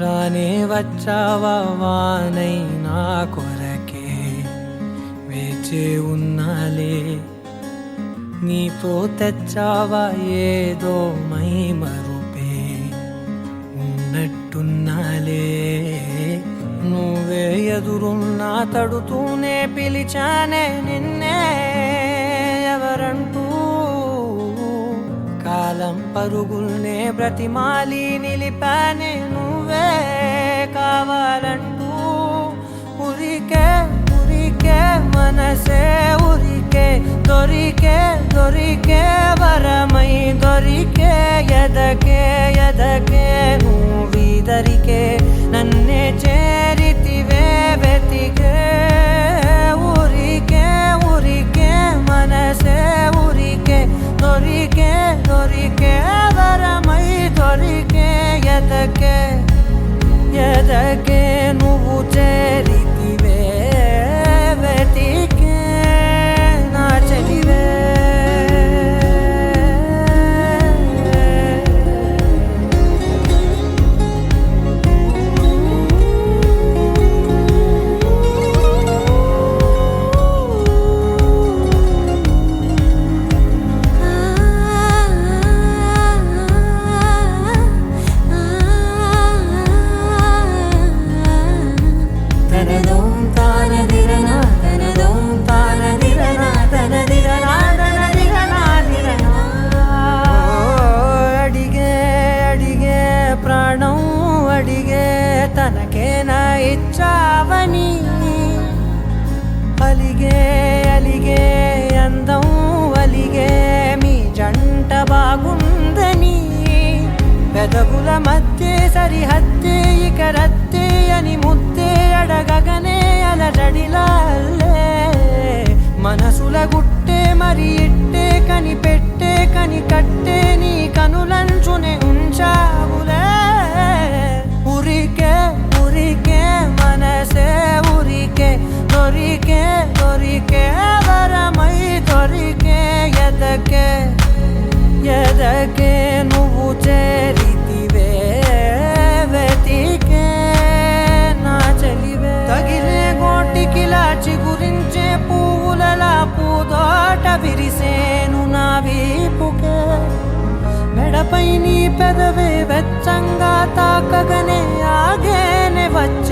రానే వచ్చావా వానై నా కొరకే వేచే ఉన్నాలే నీతో తెచ్చావా ఏదో మై మరుపే ఉన్నట్టున్నాలే నువ్వే ఎదురున్నా తడుతూనే పిలిచానే నిన్నే ఎవరంటూ కాలం పరుగుల్నే బ్రతిమాలి నిలిపానే నువ్వే కావాలంటూ ఉరికే ఉరికే మనసే ఉరికే దొరికే దొరికే వరమై దొరికే ఎదకే ఎదకే నువ్విదరికే నన్నే చేరితివే వెతికే ఉరికే ఉరికే మనసే ఉరికే దొరికే దొరికే వరమై దొరికే ఎదకే ఎదకే నువ్వు చేరితివే వెతికే నా చెలివే తనకేనా ఇచ్చావని అలిగే అలిగే అందం అలిగే మీ జంట బాగుందని పెదవుల మధ్య సరిహద్దే ఇక రద్దే అని ముద్దే అడగగనే అలజడిలాల్లే మనసుల గుట్టే మరి ఇట్టే కనిపెట్టే కని కట్టే నీ కనులంచునే ఉంచావులే ఉరికే ఉరికే మనసే ఉరికే దొరికే దొరికే వరమై దొరికే ఎదకే ఎదకే నువ్వు చేరితివే వెతికే నా చెలివే తగిలే గోటికిలా చిగురించే పువ్వులలా పూదోట విరిసేను నా వీపుకే మెడపై నీ పెదవే వెచ్చంగా తాకగనే ఆగేనే వచ్చి